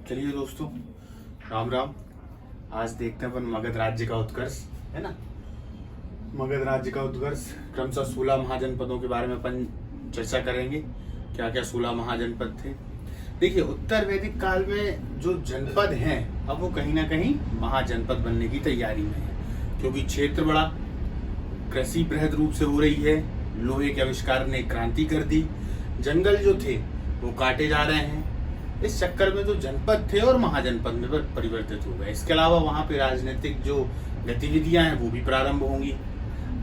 चलिए दोस्तों, राम राम। आज देखते हैं अपन मगध राज्य का उत्कर्ष, है ना। मगध राज्य का उत्कर्ष क्रमशः 16 महाजनपदों के बारे में अपन चर्चा करेंगे। क्या क्या 16 महाजनपद थे। देखिए, उत्तर वैदिक काल में जो जनपद हैं अब वो कहीं ना कहीं महाजनपद बनने की तैयारी में है, क्योंकि क्षेत्र बड़ा, कृषि बृहद रूप से हो रही है, लोहे के आविष्कार ने क्रांति कर दी, जंगल जो थे वो काटे जा रहे हैं। इस चक्कर में जो जनपद थे और महाजनपद में परिवर्तित हो गए। इसके अलावा वहां पे राजनीतिक जो गतिविधियां हैं वो भी प्रारंभ होंगी।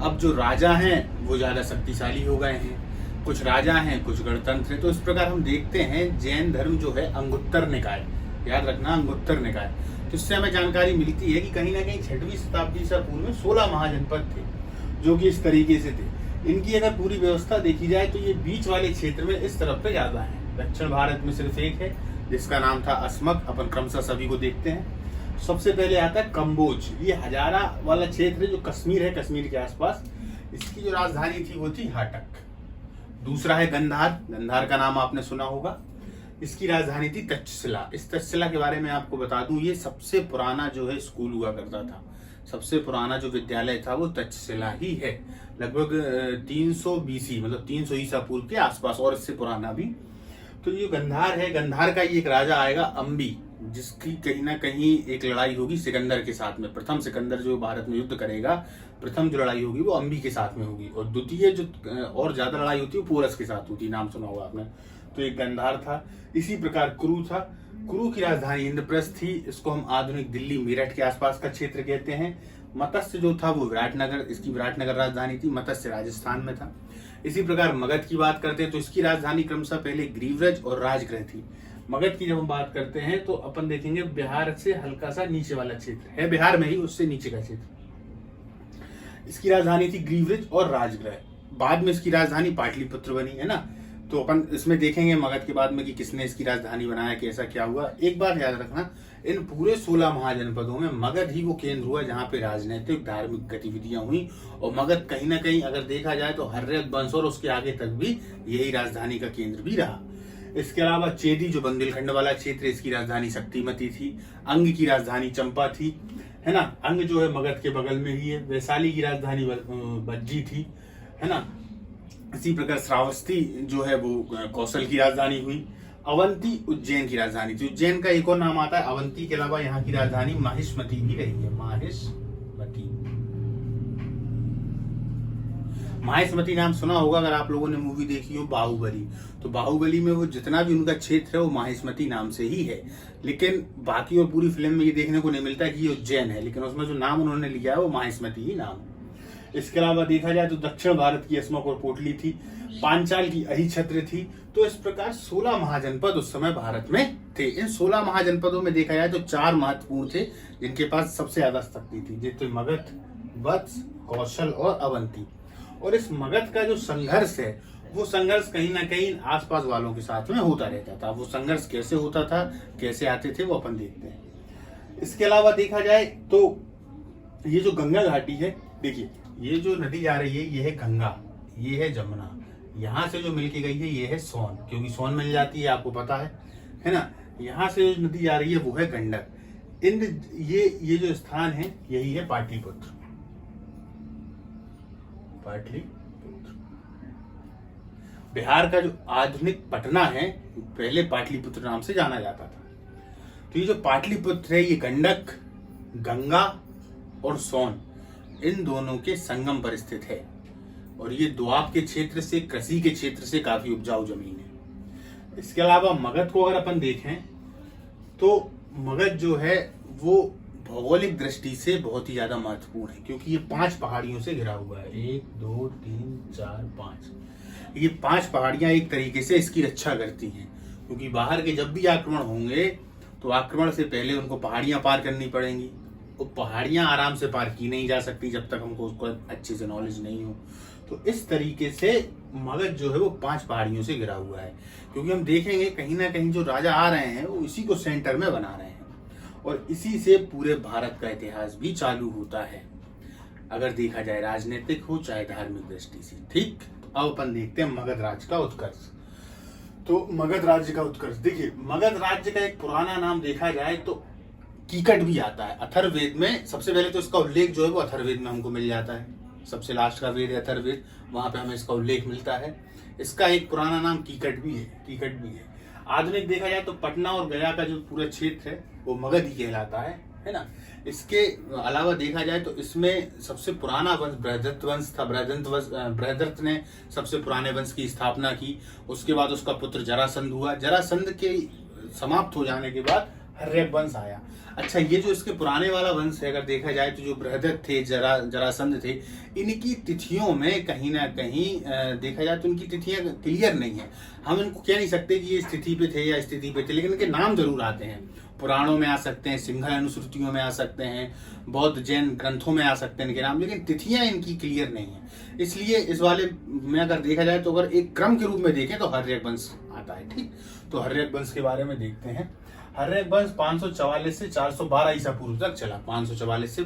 अब जो राजा हैं वो ज्यादा शक्तिशाली हो गए हैं, कुछ राजा हैं, कुछ गणतंत्र हैं। तो इस प्रकार हम देखते हैं जैन धर्म जो है अंगुत्तर निकाय, याद रखना अंगुत्तर निकाय। तो इससे हमें जानकारी मिलती है कि कहीं ना कहीं 6वीं शताब्दी से पूर्व में 16 महाजनपद थे जो कि इस तरीके से थे। इनकी अगर पूरी व्यवस्था देखी जाए तो ये बीच वाले क्षेत्र में इस तरफ पे ज्यादा है। दक्षिण भारत में सिर्फ एक है जिसका नाम था अस्मक। अपन क्रमशः सभी को देखते हैं। सबसे पहले आता है कंबोज। ये हजारा वाला क्षेत्र जो कश्मीर है, कश्मीर के आसपास, इसकी जो राजधानी थी वो थी हाटक। दूसरा है गंधार। गंधार का नाम आपने सुना होगा। इसकी राजधानी थी तक्षशिला। इस तक्षशिला के बारे में आपको बता दूं, ये सबसे पुराना जो है स्कूल हुआ करता था। सबसे पुराना जो विद्यालय था वो तक्षशिला ही है। लगभग 300 BC मतलब 300 ईसा पूर्व के आसपास, और इससे पुराना भी। तो ये गंधार है। गंधार का ये एक राजा आएगा अम्बी, जिसकी कहीं ना कहीं एक लड़ाई होगी सिकंदर के साथ में। प्रथम सिकंदर जो भारत में युद्ध करेगा, प्रथम जो लड़ाई होगी वो अम्बी के साथ में होगी, और द्वितीय जो और ज्यादा लड़ाई होती है वो पोरस के साथ होती है। नाम सुना होगा आपने। तो एक गंधार था। इसी प्रकार कुरु था। कुरु की राजधानी इंद्रप्रस्थ थी। इसको हम आधुनिक दिल्ली मेरठ के आसपास का क्षेत्र कहते हैं। मत्स्य जो था वो विराटनगर, इसकी विराटनगर राजधानी थी। मत्स्य राजस्थान में था। इसी प्रकार मगध की बात करते हैं तो इसकी राजधानी क्रमशः पहले ग्रीवरज और राजगृह थी। मगध की जब हम बात करते हैं तो अपन देखेंगे बिहार से हल्का सा नीचे वाला क्षेत्र है, बिहार में ही उससे नीचे का क्षेत्र। इसकी राजधानी थी ग्रीवरज और राजगृह। बाद में इसकी राजधानी पाटलिपुत्र बनी, है ना। तो अपन इसमें देखेंगे मगध के बाद में कि किसने इसकी राजधानी बनाया, कैसा क्या हुआ। एक बात याद रखना, इन पूरे 16 महाजनपदों में मगध ही वो केंद्र हुआ जहां पे राजनीतिक धार्मिक गतिविधियां हुई। और मगध कहीं ना कहीं अगर देखा जाए तो हर्यक वंश और उसके आगे तक भी यही राजधानी का केंद्र भी रहा। इसके अलावा चेदी जो बुंदेलखंड वाला क्षेत्र, इसकी राजधानी शक्तिमती थी। अंग की राजधानी चंपा थी, है ना। अंग जो है मगध के बगल में ही है। वैशाली की राजधानी बज्जी थी, है ना। इसी प्रकार श्रावस्ती जो है वो कौशल की राजधानी हुई। अवंती उज्जैन की राजधानी थी। उज्जैन का एक और नाम आता है अवंती के अलावा यहाँ की राजधानी माहिष्मती भी रही है। माहिष्मती नाम सुना होगा अगर आप लोगों ने मूवी देखी हो बाहुबली। तो बाहुबली में वो जितना भी उनका क्षेत्र है वो माहिष्मती नाम से ही है। लेकिन बाकी और पूरी फिल्म में ये देखने को नहीं मिलता कि ये उज्जैन है, लेकिन उसमें जो नाम उन्होंने लिया है वो माहिष्मती ही नाम है। इसके अलावा देखा जाए तो दक्षिण भारत की अस्मक और पोटली थी। पांचाल की अहिछत्र थी। तो इस प्रकार 16 महाजनपद उस समय भारत में थे। इन 16 महाजनपदों में देखा जाए तो 4 महत्वपूर्ण थे जिनके पास सबसे ज्यादा शक्ति थी, जैसे मगध, वत्स, कौशल और अवंती। और इस मगध का जो संघर्ष है वो संघर्ष कहीं ना कहीं आसपास वालों के साथ में होता रहता था। वो संघर्ष कैसे होता था, कैसे आते थे, वो अपन देखते हैं। इसके अलावा देखा जाए तो ये जो गंगा घाटी है, देखिए ये जो नदी जा रही है ये है गंगा, ये है जमुना। यहाँ से जो मिलके गई है ये है सोन, क्योंकि सोन मिल जाती है, आपको पता है ना। यहाँ से जो नदी जा रही है वो है गंडक। ये जो स्थान है यही है पाटलिपुत्र। बिहार का जो आधुनिक पटना है पहले पाटलिपुत्र नाम से जाना जाता था। तो ये जो पाटलिपुत्र है ये गंडक, गंगा और सोन इन दोनों के संगम पर स्थित है। और ये दोआब के क्षेत्र से, कृषि के क्षेत्र से काफी उपजाऊ जमीन है। इसके अलावा मगध को अगर अपन देखें तो मगध जो है वो भौगोलिक दृष्टि से बहुत ही ज्यादा महत्वपूर्ण है, क्योंकि ये 5 पहाड़ियों से घिरा हुआ है। 1 2 3 4 5। ये 5 पहाड़ियां एक तरीके से इसकी रक्षा करती हैं, क्योंकि बाहर के जब भी आक्रमण होंगे तो आक्रमण से पहले उनको पहाड़ियां पार करनी पड़ेंगी। वो पहाड़ियां आराम से पार की नहीं जा सकती जब तक हमको उसको अच्छे से नॉलेज नहीं हो। तो इस तरीके से मगध जो है वो 5 पहाड़ियों से घिरा हुआ है, क्योंकि हम देखेंगे कहीं ना कहीं जो राजा आ रहे हैं वो इसी को सेंटर में बना रहे हैं, और इसी से पूरे भारत का इतिहास भी चालू होता है, अगर देखा जाए राजनीतिक हो चाहे धार्मिक दृष्टि से। ठीक, अब अपन देखते हैं मगध राज का उत्कर्ष। तो मगध राज्य का उत्कर्ष, देखिए मगध राज्य का एक पुराना नाम देखा जाए तो कीकट भी आता है। अथर्ववेद में सबसे पहले तो इसका उल्लेख जो है वो अथर्ववेद में हमको मिल जाता है, सबसे लास्ट का वेद है अथर्ववेद, वहां पे हमें इसका उल्लेख मिलता है। इसका एक पुराना नाम कीकट भी है। आधुनिक देखा जाए तो पटना और गया का जो पूरा क्षेत्र है वो मगध ही कहलाता है ना। इसके अलावा देखा जाए तो इसमें सबसे पुराना वंश बृहदत्त वंश था। बृहदत्त ने सबसे पुराने वंश की स्थापना की। उसके बाद उसका पुत्र जरासंध हुआ। जरासंध के समाप्त हो जाने के बाद हर्यक वंश आया। अच्छा, ये जो इसके पुराने वाला वंश है, अगर देखा जाए तो जो बृहदत्त थे, जरासंध थे, इनकी तिथियों में कहीं ना कहीं देखा जाए तो इनकी तिथियां क्लियर नहीं है। हम इनको कह नहीं सकते कि ये इस तिथि पे थे या इस तिथि पे थे, लेकिन इनके नाम जरूर आते हैं। पुराणों में आ सकते हैं, सिंहल अनुश्रुतियों में आ सकते हैं, बौद्ध जैन ग्रंथों में आ सकते हैं इनके नाम, लेकिन तिथियां इनकी क्लियर नहीं है। इसलिए इस वाले में अगर देखा जाए तो अगर एक क्रम के रूप में देखें तो हर्यक वंश आता है। ठीक, तो हर्यक वंश के बारे में देखते हैं। हर्यक वंश 544 से 412 ईसा पूर्व तक चला। 544 से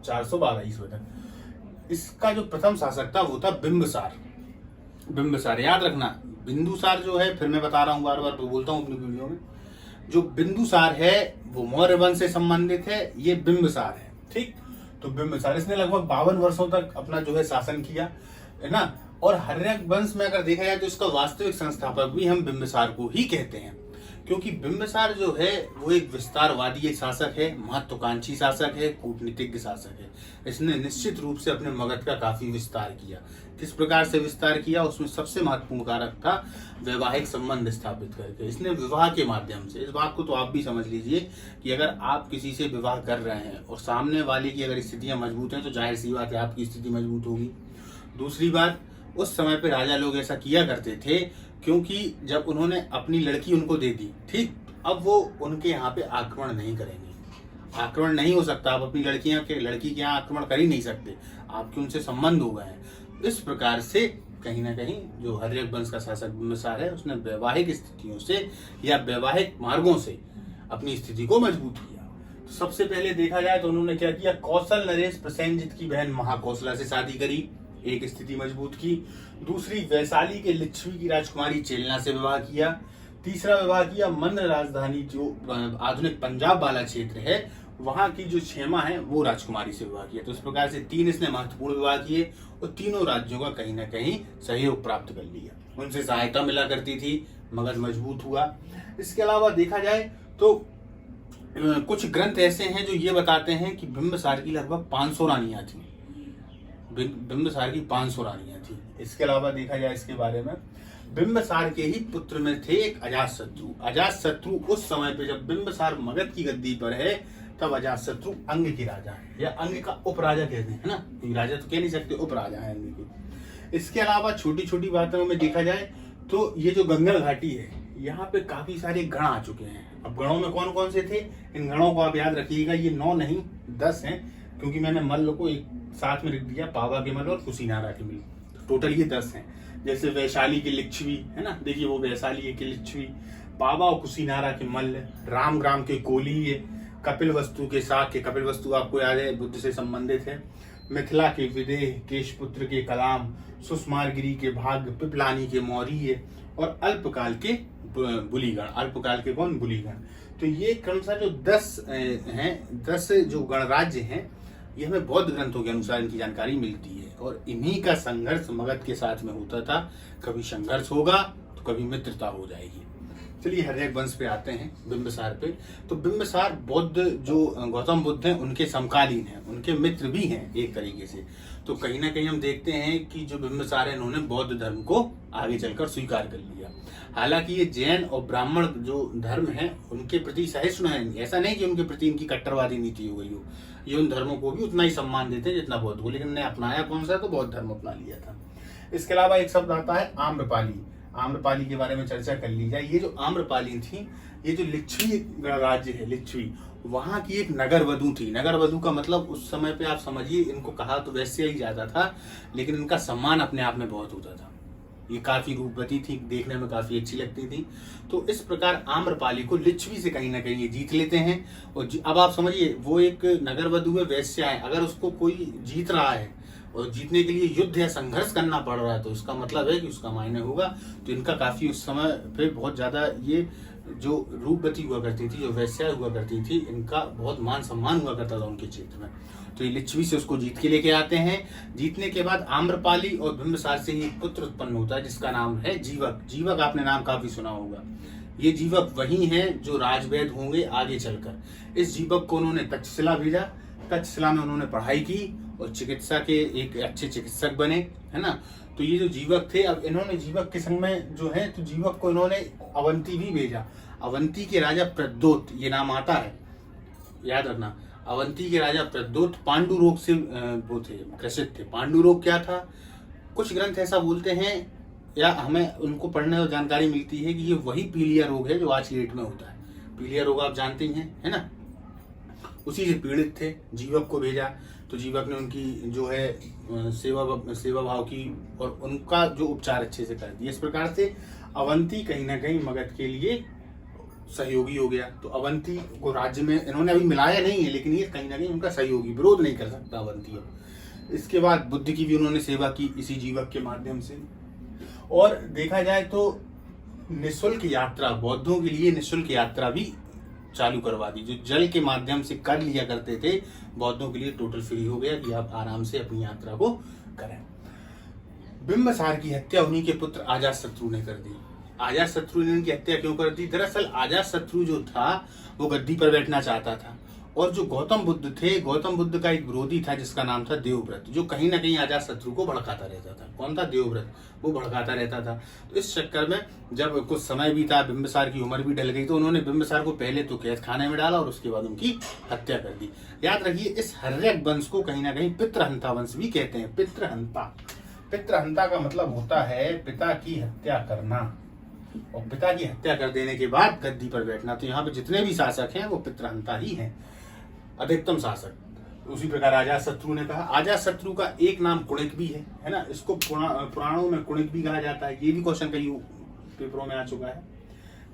412 ईसा तक। इसका जो प्रथम शासक था वो था बिंबिसार। याद रखना, बिंदुसार जो है, फिर मैं बता रहा हूँ, बार बार तो बोलता हूँ अपनी वीडियो में, जो बिंदुसार है वो मौर्य वंश से संबंधित है, ये बिंबिसार है। ठीक, तो बिंबिसार, इसने लगभग 52 वर्षों तक अपना जो है शासन किया, है ना। और हर्यक वंश में अगर देखा जाए तो इसका वास्तविक संस्थापक भी हम बिंबिसार को ही कहते हैं, क्योंकि बिंबिसार जो है वो एक विस्तारवादी शासक है, महत्वाकांक्षी शासक है, कूटनीतिज्ञ शासक है। इसने निश्चित रूप से अपने मगध का काफी विस्तार किया। किस प्रकार से विस्तार किया, उसमें सबसे महत्वपूर्ण कारक था वैवाहिक संबंध स्थापित करके। इसने विवाह के माध्यम से, इस बात को तो आप भी समझ लीजिए कि अगर आप किसी से विवाह कर रहे हैं और सामने वाले की अगर स्थितियां मजबूत हैं तो जाहिर सी बात है आपकी स्थिति मजबूत होगी। दूसरी बात, उस समय पे राजा लोग ऐसा किया करते थे क्योंकि जब उन्होंने अपनी लड़की उनको दे दी, ठीक, अब वो उनके यहाँ पे आक्रमण नहीं करेंगे। आक्रमण नहीं हो सकता, आप अपनी लड़की के यहाँ आक्रमण कर ही नहीं सकते, आपके उनसे संबंध हो गए हैं। इस प्रकार से कहीं ना कहीं जो हर्यक वंश का शासक बिंबिसार है, उसने वैवाहिक स्थितियों से या वैवाहिक मार्गों से अपनी स्थिति को मजबूत किया। तो सबसे पहले देखा जाए तो उन्होंने क्या किया, कौशल नरेश प्रसेनजित की बहन महाकौशला से शादी करी, एक स्थिति मजबूत की। दूसरी, वैशाली के लिच्छवी की राजकुमारी चेलना से विवाह किया। तीसरा विवाह किया मंद राजधानी जो आधुनिक पंजाब वाला क्षेत्र है, वहां की जो क्षेमा है वो राजकुमारी से विवाह किया। तो इस प्रकार से 3 इसने महत्वपूर्ण विवाह किए और तीनों राज्यों का कहीं ना कहीं सहयोग प्राप्त कर लिया। उनसे सहायता मिला करती थी, मगध मजबूत हुआ। इसके अलावा देखा जाए तो कुछ ग्रंथ ऐसे हैं जो ये बताते हैं कि बिंबिसार की लगभग 500 रानियां थी। बिंबिसार की 500 रानियां थी। इसके अलावा देखा जाए इसके बारे में, बिंबिसार के ही पुत्र में थे एक अजातशत्रु। अजातशत्रु उस समय पे जब बिंबिसार मगध की गद्दी पर है तब अजातशत्रु अंग के राजा है, या अंग का उपराजा कहते हैं, है ना, क्योंकि राजा तो कह नहीं सकते, उपराजा है अंग के। इसके अलावा छोटी छोटी बातों में देखा जाए तो ये जो गंगा घाटी है, यहाँ पे काफी सारे गण आ चुके हैं। अब गणों में कौन कौन से थे, इन गणों को आप याद रखिएगा, ये 9 नहीं 10 हैं, क्योंकि मैंने मल्ल को एक साथ में लिख दिया, पावा के मल्ल और कुशीनारा के मल्ल, टोटल ये 10 हैं। जैसे वैशाली के लिच्छवी, है ना, देखिए वो वैशाली के लिच्छवी, पावा और कुशीनारा के मल्ल, रामग्राम के कोली, कपिल वस्तु के शाक्य, कपिल वस्तु आपको याद है बुद्ध से संबंधित है, मिथिला के विदेह, केशपुत्र के कलाम, सुषमारगिरी के भाग्य, पिपलानी के मौर्य और अल्पकाल के बुलीगण। अल्पकाल के कौन, बुलीगण। तो ये क्रमशः जो 10 हैं, 10 जो गणराज्य हैं, ये हमें बौद्ध ग्रंथों के अनुसार इनकी जानकारी मिलती है। और इन्हीं का संघर्ष मगध के साथ में होता था। कभी संघर्ष होगा तो कभी मित्रता हो जाएगी। चलिए हर्यक वंश पे आते हैं, बिंबिसार पे। तो बिंबिसार बौद्ध जो गौतम बुद्ध हैं उनके समकालीन हैं, उनके मित्र भी हैं एक तरीके से। तो कहीं ना कहीं हम देखते हैं कि जो बिंबिसार है, इन्होंने बौद्ध धर्म को आगे चलकर स्वीकार कर लिया। हालांकि ये जैन और ब्राह्मण जो धर्म है उनके प्रति सहिष्णु है, ऐसा नहीं कि उनके प्रति इनकी कट्टरवादी नीति हो गई हो। ये उन धर्मों को भी उतना ही सम्मान देते हैं जितना बौद्ध को, लेकिन ने अपनाया कौन सा, तो बौद्ध धर्म अपना लिया था। इसके अलावा एक शब्द आता है आम्रपाली। आम्रपाली के बारे में चर्चा कर ली जाए। ये जो आम्रपाली थी, ये जो लिच्छवी गणराज्य है, लिच्छवी, वहां की एक नगर वधु थी। नगर वधु का मतलब उस समय पे आप समझिए, इनको कहा तो वैसे ही जाता था, लेकिन इनका सम्मान अपने आप में बहुत होता था। ये काफी रूपवती थी, देखने में काफी अच्छी लगती थी। तो इस प्रकार आम्रपाली को लिच्छवी से कहीं ना कहीं ये जीत लेते हैं। और अब आप समझिए, वो एक नगर वधु है, वैश्या है, अगर उसको कोई जीत रहा है और जीतने के लिए युद्ध या संघर्ष करना पड़ रहा है, तो इसका मतलब है कि उसका मायने होगा। तो इनका काफी उस समय पे बहुत ज्यादा ये जो रूपवती हुआ करती थी, जो वैश्या हुआ करती थी, इनका बहुत मान सम्मान हुआ करता था उनके क्षेत्र में। तो ये लिच्छवी से उसको जीत के लेके आते हैं। जीतने के बाद आम्रपाली और बिंबिसार से ही पुत्र उत्पन्न होता है जिसका नाम है जीवक। जीवक आपने नाम काफी सुना होगा। ये जीवक वही हैं जो राजवैद होंगे आगे चलकर। इस जीवक को उन्होंने तक्षशिला भेजा, तक्षशिला में उन्होंने पढ़ाई की और चिकित्सा के एक अच्छे चिकित्सक बने, है ना। तो ये जो जीवक थे, अब इन्होंने जीवक के संग में जो है, तो जीवक को इन्होंने अवंती भी भेजा। अवंती के राजा प्रद्योत, ये नाम आता है, याद रखना। अवंती के राजा प्रद्योत पांडु रोग से वो थे, ग्रसित थे। पांडु रोग क्या था? कुछ ग्रंथ ऐसा बोलते हैं या हमें उनको पढ़ने और जानकारी मिलती है कि ये वही पीलिया रोग है जो आज की डेट में होता है। पीलिया रोग आप जानते हैं, है ना। उसी से पीड़ित थे, जीवक को भेजा। तो जीवक ने उनकी जो है सेवा भाव की और उनका जो उपचार अच्छे से कर दिया। इस प्रकार से अवंती कहीं ना कहीं मगध के लिए सहयोगी हो गया। तो अवंती को राज्य में इन्होंने अभी मिलाया नहीं है, लेकिन ये कहीं ना कहीं उनका सहयोगी, विरोध नहीं कर सकता अवंती। इसके बाद बुद्ध की भी उन्होंने सेवा की इसी जीवक के माध्यम से। और देखा जाए तो निःशुल्क यात्रा, बौद्धों के लिए निःशुल्क यात्रा भी चालू करवा दी। जो जल के माध्यम से कर लिया करते थे, बौद्धों के लिए टोटल फ्री हो गया कि आप आराम से अपनी यात्रा को करें। बिंबिसार की हत्या उन्हीं के पुत्र अजातशत्रु ने कर दी। अजातशत्रु ने इनकी हत्या क्यों कर दी? दरअसल अजातशत्रु जो था वो गद्दी पर बैठना चाहता था, और जो गौतम बुद्ध थे, गौतम बुद्ध का एक विरोधी था जिसका नाम था देवव्रत, जो कहीं ना कहीं अजातशत्रु को भड़काता रहता था। कौन था? देवव्रत, वो भड़काता रहता था। तो इस चक्कर में जब कुछ समय भी था, बिंबिसार की उम्र भी ढल गई, तो उन्होंने बिंबिसार को पहले तो कैद खाने में डाला और उसके बाद उनकी हत्या कर दी। याद रखिए, इस हर्यक वंश को कहीं ना कहीं पितृहंता वंश भी कहते हैं। पितृहंता, पितृहंता का मतलब होता है पिता की हत्या करना, और पिता की हत्या कर देने के बाद गद्दी पर बैठना। तो यहाँ पे जितने भी शासक हैं वो पितृहंता ही हैं, अधिकतम शासक। उसी प्रकार अजातशत्रु ने कहा। अजातशत्रु का एक नाम कुणिक भी है ना। इसको पुराणों में कुणिक भी कहा जाता है। ये भी क्वेश्चन कई पेपरों में आ चुका है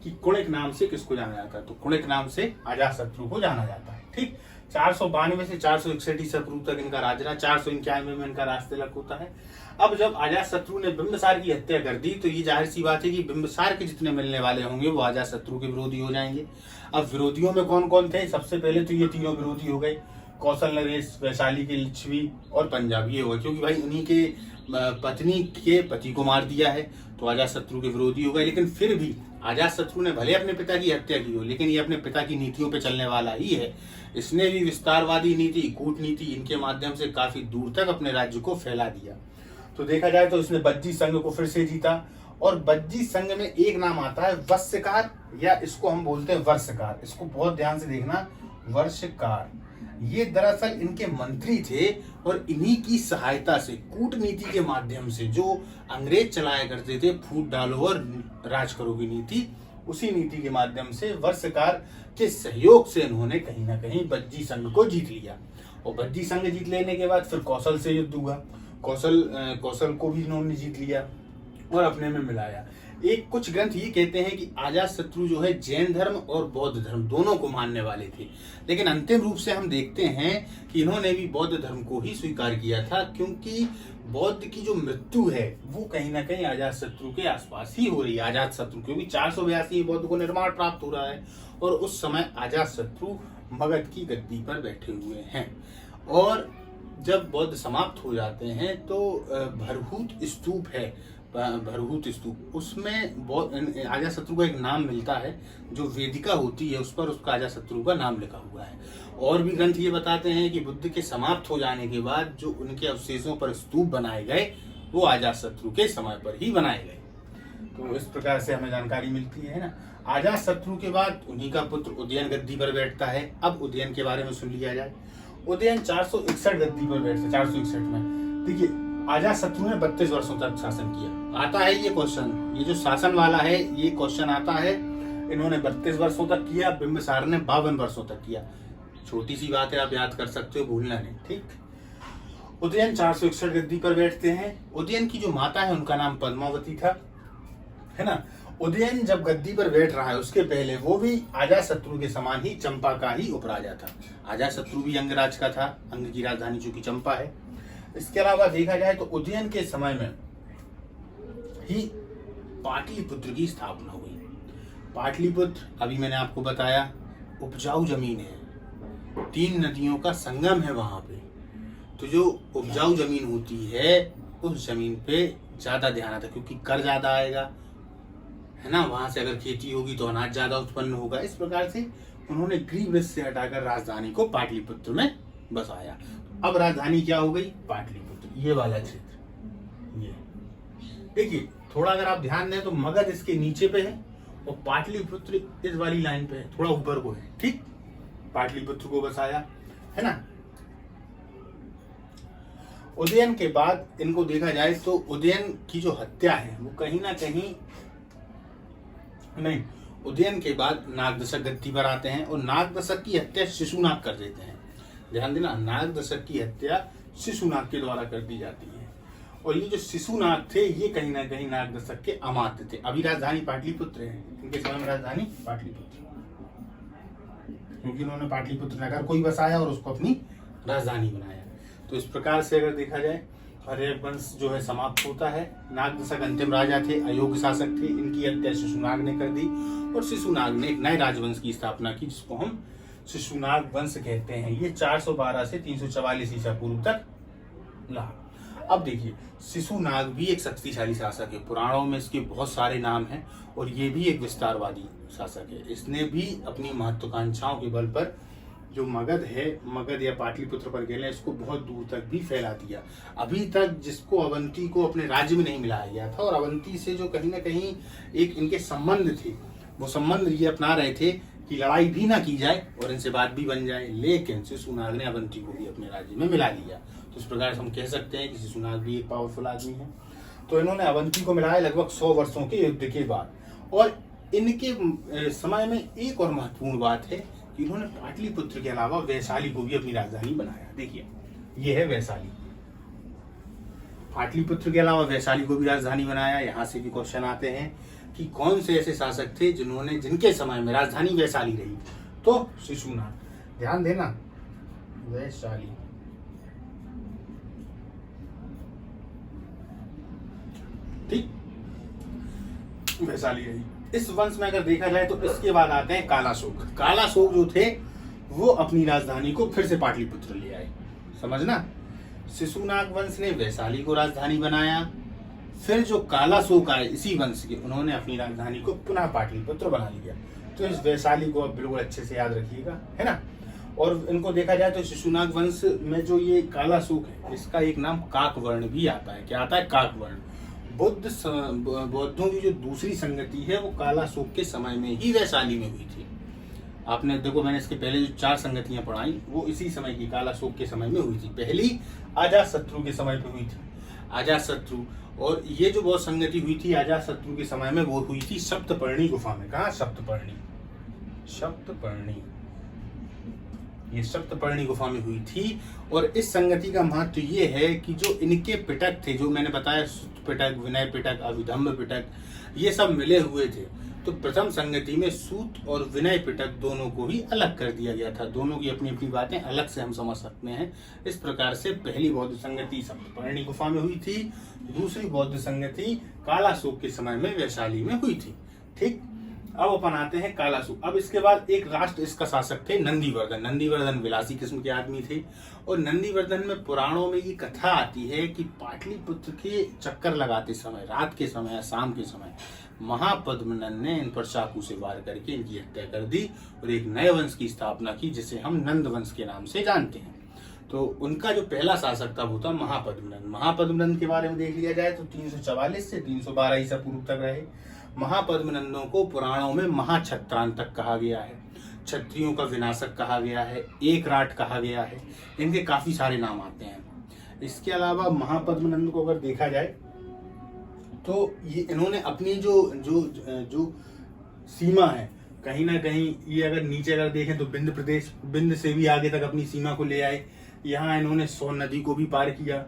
कि कुणिक नाम से किसको जाना जाता है। तो कुणिक नाम से अजातशत्रु को जाना जाता है। ठीक, 492 से 461 ईसा पूर्व तक इनका राज रहा। 491 में इनका राज तिलक होता है। अब जब अजातशत्रु ने बिंबिसार की हत्या कर दी, तो ये जाहिर सी बात है कि बिंबिसार के जितने मिलने वाले होंगे वो अजातशत्रु के विरोधी हो जाएंगे। अब विरोधियों में कौन कौन थे? सबसे पहले तो ये तीनों विरोधी हो गए, कौशल नरेश, वैशाली के लिच्छवी और पंजाब। ये हो गए क्योंकि भाई उन्हीं के पत्नी के पति को मार दिया है, तो अजातशत्रु के विरोधी हो गए। लेकिन फिर भी अजातशत्रु ने भले अपने पिता की हत्या की हो, लेकिन ये अपने पिता की नीतियों पे चलने वाला ही है। इसने भी विस्तारवादी नीति, कूटनीति, इनके माध्यम से काफी दूर तक अपने राज्य को फैला दिया। तो देखा जाए तो इसने बज्जी संघ को फिर से जीता, और बज्जी संघ में एक नाम आता है वश्यकार, या इसको हम बोलते हैं वर्षकार। इसको बहुत ध्यान से देखना, वर्षकार। ये दरअसल इनके मंत्री थे, और इन्हीं की सहायता से कूटनीति के माध्यम से जो अंग्रेज चलाया करते थे, फूट डालो और राज करो की नीति, उसी नीति के माध्यम से वर्षकार के सहयोग से इन्होंने कहीं ना कहीं बज्जी संघ को जीत लिया। और बज्जी संघ जीत लेने के बाद फिर कौशल से युद्ध हुआ। कौशल को भी इन्होंने जीत लिया और अपने में मिलाया। एक कुछ ग्रंथ ये कहते हैं कि अजातशत्रु जो है जैन धर्म और बौद्ध धर्म दोनों को मानने वाले थे, लेकिन अंतिम रूप से हम देखते हैं कि इन्होंने भी बौद्ध धर्म को ही स्वीकार किया था, क्योंकि बौद्ध की जो मृत्यु है वो कहीं ना कहीं अजातशत्रु के आसपास ही हो रही है। अजातशत्रु क्योंकि 482 बौद्ध को निर्माण प्राप्त हो रहा है, और उस समय अजातशत्रु मगध की गद्दी पर बैठे हुए हैं। और जब बौद्ध समाप्त हो जाते हैं तो भरहूत स्तूप है, भरहूत स्तूप, उसमें अजातशत्रु का एक नाम मिलता है, जो वेदिका होती है उस पर उसका अजातशत्रु का नाम लिखा हुआ है। और भी ग्रंथ ये बताते हैं कि बुद्ध के समाप्त हो जाने के बाद जो उनके अवशेषों पर स्तूप बनाए गए वो अजातशत्रु के समय पर ही बनाए गए। तो इस प्रकार से हमें जानकारी मिलती है ना। अजातशत्रु के बाद उन्हीं का पुत्र उदयन गद्दी पर बैठता है। अब उदयन के बारे में सुन लिया जाए। उदयन 461 गद्दी पर बैठते, 461 में। देखिए, अजातशत्रु ने 32 वर्षों तक शासन किया। आता है ये क्वेश्चन, ये जो शासन वाला है ये क्वेश्चन आता है। इन्होंने 32 वर्षों तक किया, बिंबिसार ने 52 वर्षों तक किया। छोटी सी बात है, आप याद कर सकते हो, भूलना नहीं। ठीक, उदयन 461 गद्दी पर बैठते हैं। उदयन की जो माता है उनका नाम पद्मावती था, है ना। उदयन जब गद्दी पर बैठ रहा है उसके पहले वो भी अजातशत्रु के समान ही चंपा का ही उपराजा था। अजातशत्रु भी अंगराज का था, अंग की राजधानी जो कि चंपा है। इसके अलावा देखा जाए तो उदयन के समय में ही पाटलिपुत्र की स्थापना हुई। पाटलिपुत्र अभी मैंने आपको बताया उपजाऊ जमीन है, 3 नदियों का संगम है वहां पे, तो जो उपजाऊ जमीन होती है उस जमीन पे ज्यादा ध्यान आता है, क्योंकि कर ज्यादा आएगा, है ना, वहां से अगर खेती होगी तो अनाज ज्यादा उत्पन्न होगा। इस प्रकार से उन्होंने ग्रीवृष से हटाकर राजधानी को पाटलिपुत्र में बसाया। अब राजधानी क्या हो गई? पाटलिपुत्र, ये वाला क्षेत्र। ये देखिए, थोड़ा अगर आप ध्यान दें तो मगध इसके नीचे पे है और पाटलिपुत्र इस वाली लाइन पे है, थोड़ा ऊपर को है, ठीक। पाटलिपुत्र को बसाया, है ना। उदयन के बाद इनको देखा जाए तो उदयन की जो हत्या है वो कहीं ना कहीं नहीं, उदयन के बाद नागदशक गद्दी पर आते हैं और नागदशक की हत्या शिशुनाग कर देते हैं। ध्यान देना, नागदशक की हत्या शिशुनाग के द्वारा कर दी जाती है। और ये जो शिशुनाग थे ये कहीं ना कहीं नागदशक के अमात्य थे। अभी राजधानी पाटलिपुत्र है, इनके समय में राजधानी पाटलिपुत्र, क्योंकि उन्होंने पाटलिपुत्र नगर को ही बसाया और उसको अपनी राजधानी बनाया। तो इस प्रकार से अगर देखा जाए हर्यक वंश जो है समाप्त होता है। नागदशक अंतिम राजा थे, अयोग्य शासक थे, इनकी हत्या शिशुनाग ने कर दी और शिशुनाग ने एक नए राजवंश की स्थापना की जिसको हम शिशुनाग वंश कहते हैं। ये 412 से 344 ईसा पूर्व तक रहा। अब देखिए, शिशुनाग भी एक शक्तिशाली शासक है, पुराणों में इसके बहुत सारे नाम हैं और ये भी एक विस्तारवादी शासक है। इसने भी अपनी महत्वाकांक्षाओं के बल पर जो मगध है, मगध या पाटलिपुत्र पर गए, इसको बहुत दूर तक भी फैला दिया। अभी तक जिसको अवंती को अपने राज्य में नहीं मिलाया गया था और अवंती से जो कहीं ना कहीं एक इनके संबंध थे, वो संबंध ये अपना रहे थे कि लड़ाई भी ना की जाए और इनसे बात भी बन जाए, लेकिन शिशुनाग ने अवंती को भी अपने राज्य में मिला लिया। तो इस प्रकार से हम कह सकते हैं कि शिशुनाग भी एक पावरफुल आदमी है। तो इन्होंने अवंती को मिलाया लगभग 100 वर्षों के युद्ध के बाद। और इनके समय में एक और महत्वपूर्ण बात है कि इन्होंने पाटलिपुत्र के अलावा वैशाली को भी अपनी राजधानी बनाया। देखिए, ये है वैशाली, पाटलिपुत्र के अलावा वैशाली को भी राजधानी बनाया। यहाँ से भी क्वेश्चन आते हैं कि कौन से ऐसे शासक थे जिनके समय में राजधानी वैशाली रही? तो शिशुनाग। ध्यान देना, वैशाली, ठीक, वैशाली रही। इस वंश में अगर देखा जाए तो इसके बाद आते हैं कालाशोक। कालाशोक जो थे वो अपनी राजधानी को फिर से पाटलिपुत्र ले आए। समझना, शिशुनाग वंश ने वैशाली को राजधानी बनाया, फिर जो कालाशोक आए इसी वंश के, उन्होंने अपनी राजधानी को पुनः पाटलिपुत्र बना लिया। तो इस वैशाली को अब बिल्कुल अच्छे से याद रखिएगा, है ना। और इनको देखा जाए तो शिशुनाग वंश में जो ये कालाशोक है, इसका एक नाम काकवर्ण भी आता है। क्या आता है? काकवर्ण। बौद्धों की जो दूसरी संगति है वो कालाशोक के समय में ही वैशाली में हुई थी। आपने देखो, मैंने इसके पहले जो 4 संगतियां पढ़ाई वो इसी समय की, कालाशोक के समय में हुई थी। पहली अजातशत्रु के समय पे हुई थी, अजातशत्रु। और ये जो बौद्ध संगति हुई थी अजातशत्रु के समय में, वो हुई थी सप्तपर्णी गुफा में। कहा? सप्तपर्णी, सप्तपर्णी, ये सप्तपर्णी गुफा में हुई थी। और इस संगति का महत्व ये है कि जो इनके पिटक थे, जो मैंने बताया, सूत पिटक, विनय पिटक, अभिधम्म पिटक, ये सब मिले हुए थे। तो प्रथम संगति में सूत और विनय पिटक दोनों को ही अलग कर दिया गया था। दोनों की अपनी अपनी बातें अलग से हम समझ सकते हैं। इस प्रकार से पहली बौद्ध संगति सप्तपर्णी गुफा में हुई थी, दूसरी बौद्ध संगति कालाशोक के समय में वैशाली में हुई थी। ठीक, अब अपन आते हैं कालाशोक। अब इसके बाद एक राष्ट्र इसका शासक थे नंदीवर्धन। नंदीवर्धन विलासी किस्म के आदमी थे और नंदीवर्धन में पुराणों में ये कथा आती है कि पाटलिपुत्र के चक्कर लगाते समय, रात के समय या शाम के समय, महापद्मनंद ने इन पर चाकू से वार करके इनकी हत्या कर दी और एक नए वंश की स्थापना की जिसे हम नंद वंश के नाम से जानते हैं। तो उनका जो पहला शासक था वो था महापद्मनंद। महापद्मनंद के बारे में देख लिया जाए तो 344 से 312 ईसा पूर्व तक रहे। महापद्मनंदों को पुराणों में महाक्षत्रांतक कहा गया है, क्षत्रियों का विनाशक कहा गया है, एक राट कहा गया है। इनके काफी सारे नाम आते हैं। इसके अलावा महापद्मनंद को अगर देखा जाए तो ये इन्होंने अपनी जो जो जो सीमा है, कहीं ना कहीं ये अगर नीचे अगर देखें तो बिंद प्रदेश, बिंद से भी आगे तक अपनी सीमा को ले आए। यहाँ इन्होंने सोन नदी को भी पार किया,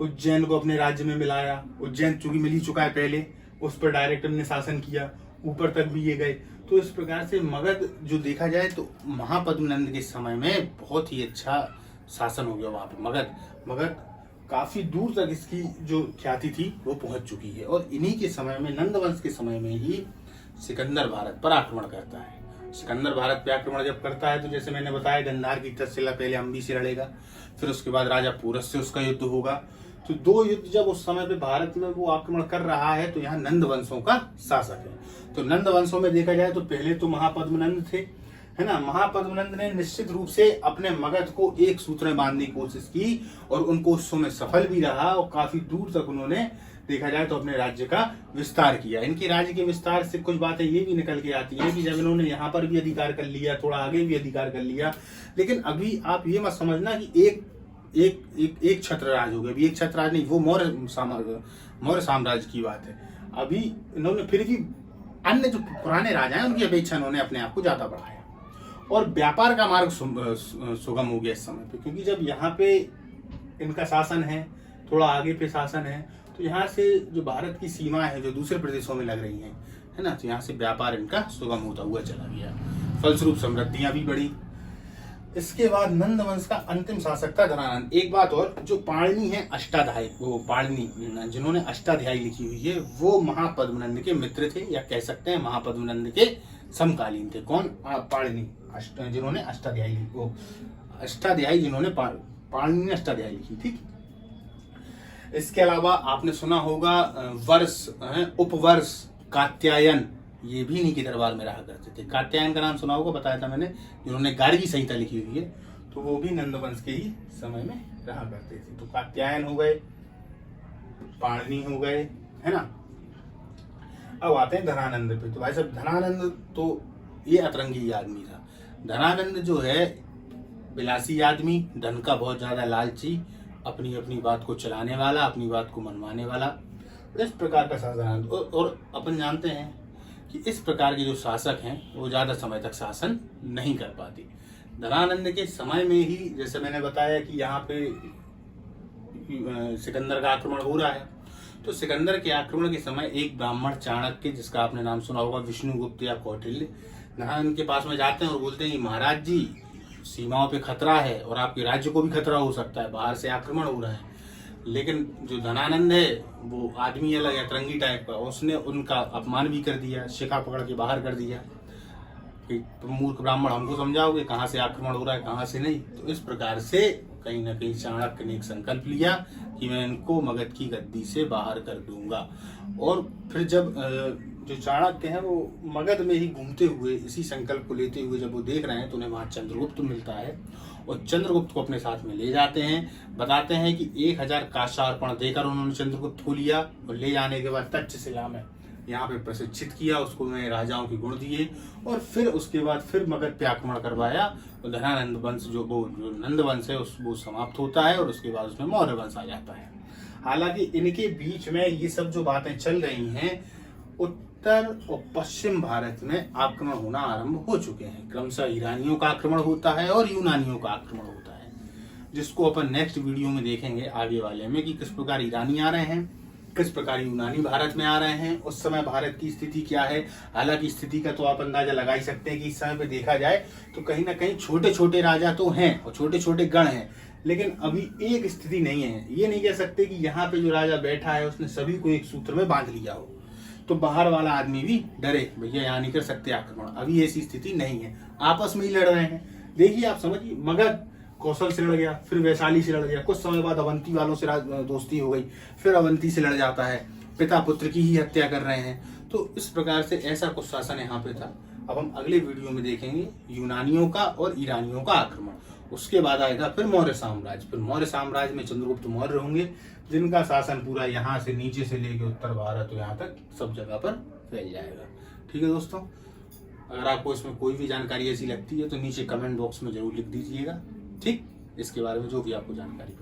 उज्जैन को अपने राज्य में मिलाया। उज्जैन चूंकि मिल ही चुका है पहले, उस पर डायरेक्ट हमने शासन किया, ऊपर तक भी ये गए। तो इस प्रकार से मगध जो देखा जाए तो महापद्मनंद के समय में बहुत ही अच्छा शासन हो गया वहां पे। मगध काफी दूर तक इसकी जो ख्याति थी वो पहुंच चुकी है। और इन्हीं के समय में, नंद वंश के समय में ही सिकंदर भारत पर आक्रमण करता है। सिकंदर भारत पे आक्रमण जब करता है तो जैसे मैंने बताया, गंधार की तक्षशिला पहले अम्बी से लड़ेगा, फिर उसके बाद राजा पोरस से उसका युद्ध होगा। तो 2 युद्ध जब उस समय पे भारत में वो आक्रमण कर रहा है तो यहाँ नंद वंशों का शासक है। तो नंद वंशों में देखा जाए तो पहले तो महापद्मनंद थे, है ना। महापद्मनंद ने निश्चित रूप से अपने मगध को एक सूत्र में बांधने की कोशिश की और उन कोशिशों में सफल भी रहा और काफी दूर तक उन्होंने देखा जाए तो अपने राज्य का विस्तार किया। इनके राज्य के विस्तार से कुछ बातें ये भी निकल के आती हैं कि जब इन्होंने यहाँ पर भी अधिकार कर लिया, थोड़ा आगे भी अधिकार कर लिया, लेकिन अभी आप ये मत समझना कि एक छत्र राज हो गया। अभी एक छत्र राज नहीं, वो मौर्य साम्राज्य की बात है। अभी इन्होंने फिर भी अन्य जो पुराने राजा हैं उनकी अपेक्षा इन्होंने अपने आप को ज्यादा बढ़ाया और व्यापार का मार्ग सुगम हो गया इस समय पे, क्योंकि जब यहाँ पे इनका शासन है, थोड़ा आगे पे शासन है, तो यहाँ से जो भारत की सीमा है जो दूसरे प्रदेशों में लग रही हैं, है ना, तो यहाँ से व्यापार इनका सुगम होता हुआ चला गया, फलस्वरूप समृद्धियां भी बढ़ी। इसके बाद नंद वंश का अंतिम शासक था धनानंद। एक बात और, जो पाणिनि है अष्टाध्यायी, वो पाणिनि जिन्होंने अष्टाध्यायी लिखी हुई है वो महापद्मनंद के मित्र थे, या कह सकते हैं महापद्मनंद के समकालीन थे। कौन? पाणिनि, जिन्होंने अष्टाध्यायी लिखी, वो अष्टाध्यायी जिन्होंने पाणिनि ने अष्टाध्यायी लिखी। ठीक। इसके अलावा आपने सुना होगा वर्ष, उपवर्ष, कात्यायन, ये भी इन्हीं के दरबार में रहा करते थे। कात्यायन का नाम सुना होगा, बताया था मैंने, जिन्होंने गार्गी संहिता लिखी हुई है, तो वो भी नंद वंश के ही समय में रहा करते थे। तो कात्यायन हो गए, पाणिनि हो गए, है ना। अब आते हैं धनानंद पे। तो भाई साहब, धनानंद तो ये अतरंगी आदमी था। धनानंद जो है विलासी आदमी, धन का बहुत ज्यादा लालची, अपनी अपनी बात को चलाने वाला, अपनी बात को मनवाने वाला, इस प्रकार का शासन। और अपन जानते हैं कि इस प्रकार के जो शासक हैं वो ज्यादा समय तक शासन नहीं कर पाते। धनानंद के समय में ही, जैसे मैंने बताया कि यहाँ पे सिकंदर का आक्रमण हो रहा है, तो सिकंदर के आक्रमण के समय एक ब्राह्मण चाणक्य, जिसका आपने नाम सुना होगा, विष्णुगुप्त या कौटिल्य, धनानंद के पास में जाते हैं और बोलते हैं कि महाराज जी, सीमाओं पे खतरा है और आपके राज्य को भी खतरा हो सकता है, बाहर से आक्रमण हो रहा है। लेकिन जो धनानंद है वो आदमी अलग है, अतरंगी टाइप का, उसने उनका अपमान भी कर दिया, शिखा पकड़ के बाहर कर दिया कि तुम मूर्ख ब्राह्मण, हमको समझाओगे कहाँ से आक्रमण हो रहा है, कहाँ से नहीं। तो इस प्रकार से कहीं ना कहीं चाणक्य ने एक संकल्प लिया कि मैं इनको मगध की गद्दी से बाहर कर दूंगा। और फिर जब जो चाणक्य हैं वो मगध में ही घूमते हुए इसी संकल्प को लेते हुए जब वो देख रहे हैं तो उन्हें वहां चंद्रगुप्त मिलता है और चंद्रगुप्त को अपने साथ में ले जाते हैं। बताते हैं कि 1000 काष्ठार्पण देकर उन्होंने चंद्रगुप्त को लिया और ले जाने के बाद तक्षशिला में यहाँ पे प्रशिक्षित किया, उसको उन्हें राजाओं के गुण दिए और फिर उसके बाद फिर मगध पे आक्रमण करवाया। और धनानंद वंश जो नंद वंश है वो समाप्त होता है और उसके बाद उसमें मौर्य वंश आ जाता है। हालांकि इनके बीच में ये सब जो बातें चल रही हैं, उत्तर और पश्चिम भारत में आक्रमण होना आरंभ हो चुके हैं। क्रमशः ईरानियों का आक्रमण होता है और यूनानियों का आक्रमण होता है, जिसको अपन नेक्स्ट वीडियो में देखेंगे आगे वाले में कि किस प्रकार ईरानी आ रहे हैं, किस प्रकार यूनानी भारत में आ रहे हैं, उस समय भारत की स्थिति क्या है। हालांकि स्थिति का तो आप अंदाजा लगा ही सकते हैं कि इस समय पे देखा जाए तो कहीं ना कहीं छोटे छोटे राजा तो हैं और छोटे छोटे गण हैं, लेकिन अभी एक स्थिति नहीं है। ये नहीं कह सकते कि यहाँ पे जो राजा बैठा है उसने सभी को एक सूत्र में बांध लिया हो तो बाहर वाला आदमी भी डरे, भैया यहाँ नहीं कर सकते आक्रमण। अभी ऐसी स्थिति नहीं है, आपस में ही लड़ रहे हैं। देखिए आप समझिए, मगध कौशल से लड़ गया, फिर वैशाली से लड़ गया, कुछ समय बाद अवंती वालों से दोस्ती हो गई, फिर अवंती से लड़ जाता है, पिता पुत्र की ही हत्या कर रहे हैं। तो इस प्रकार से ऐसा कुछ शासन यहाँ पे था। अब हम अगले वीडियो में देखेंगे यूनानियों का और ईरानियों का आक्रमण। उसके बाद आएगा फिर मौर्य साम्राज्य। फिर मौर्य साम्राज्य में चंद्रगुप्त मौर्य होंगे, जिनका शासन पूरा यहाँ से नीचे से लेके उत्तर भारत यहाँ तक सब जगह पर फैल जाएगा। ठीक है दोस्तों, अगर आपको इसमें कोई भी जानकारी ऐसी लगती है तो नीचे कमेंट बॉक्स में जरूर लिख दीजिएगा। ठीक, इसके बारे में जो भी आपको जानकारी